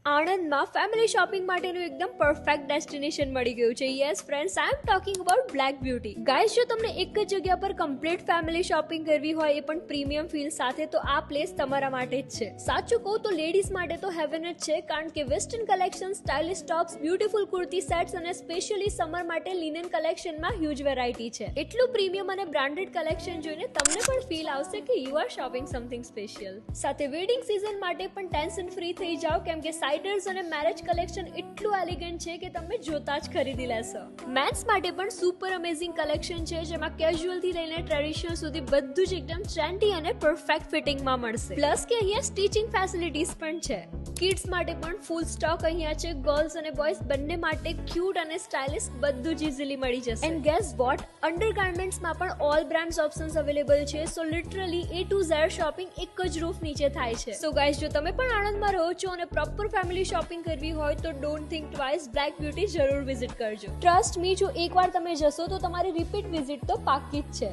આણંદમાં family shopping માટેનું એકદમ પરફેક્ટ ડેસ્ટિનેશન મળી ગયું છે. Yes friends, I am talking about black beauty. Guys, જો તમને એક જ જગ્યા પર કમ્પ્લીટ ફેમિલી શોપિંગ કરવી હોય, એ પણ પ્રીમિયમ ફીલ સાથે, તો આ પ્લેસ તમારા માટે જ છે. સાચું કહું તો લેડીઝ માટે તો હેવન જ છે, કારણ કે western collection, stylish tops, beautiful kurti sets અને સ્પેશિયલી સમર માટે લિનન કલેક્શનમાં હ્યુજ વેરાયટી છે. એટલું પ્રીમિયમ અને બ્રાન્ડેડ કલેક્શન જોઈને તમને પણ ફીલ આવશે કે you are shopping something special. સાથે વેડિંગ સીઝન માટે પણ ટેન્શન ફ્રી થઈ જાઓ, કેમ કે સાઇડર્સ અને મેરેજ કલેક્શન એટલું એલિગન્ટ છે કે તમે જોતા જ ખરીદી લેશો. મેન્સ માટે પણ સુપર અમેઝિંગ કલેક્શન છે, જેમાં કેઝ્યુઅલ થી લઈને ટ્રેડિશનલ સુધી બધું જ એકદમ ટ્રેન્ડી અને પરફેક્ટ ફિટિંગમાં મળશે. પ્લસ કે અહીંયા સ્ટિચિંગ ફેસિલિટીઝ પણ છે. કિડ્સ માટે પણ ફૂલ સ્ટોક અહીંયા છે. ગર્લ્સ અને બોયઝ બંને માટે ક્યુટ અને સ્ટાઇલિશ બધું જ ઇઝીલી મળી જશે. એન્ડ ગેસ વોટ, અંડરગાર્મેન્ટ્સમાં પણ ઓલ બ્રાન્ડ્સ ઓપ્શન્સ અવેલેબલ છે. So literally A to Z shopping એક જ રૂફ નીચે થાય છે. સો ગાઈઝ, જો તમે પણ આણંદમાં રહો છો અને પ્રોપર ફેમિલી શોપિંગ કરવી હોય તો don't think twice, black beauty જરૂર વિઝિટ કરજો. ટ્રસ્ટ મી, જો એકવાર તમે જશો તો તમારી રિપીટ વિઝિટ તો પાક્કી જ છે.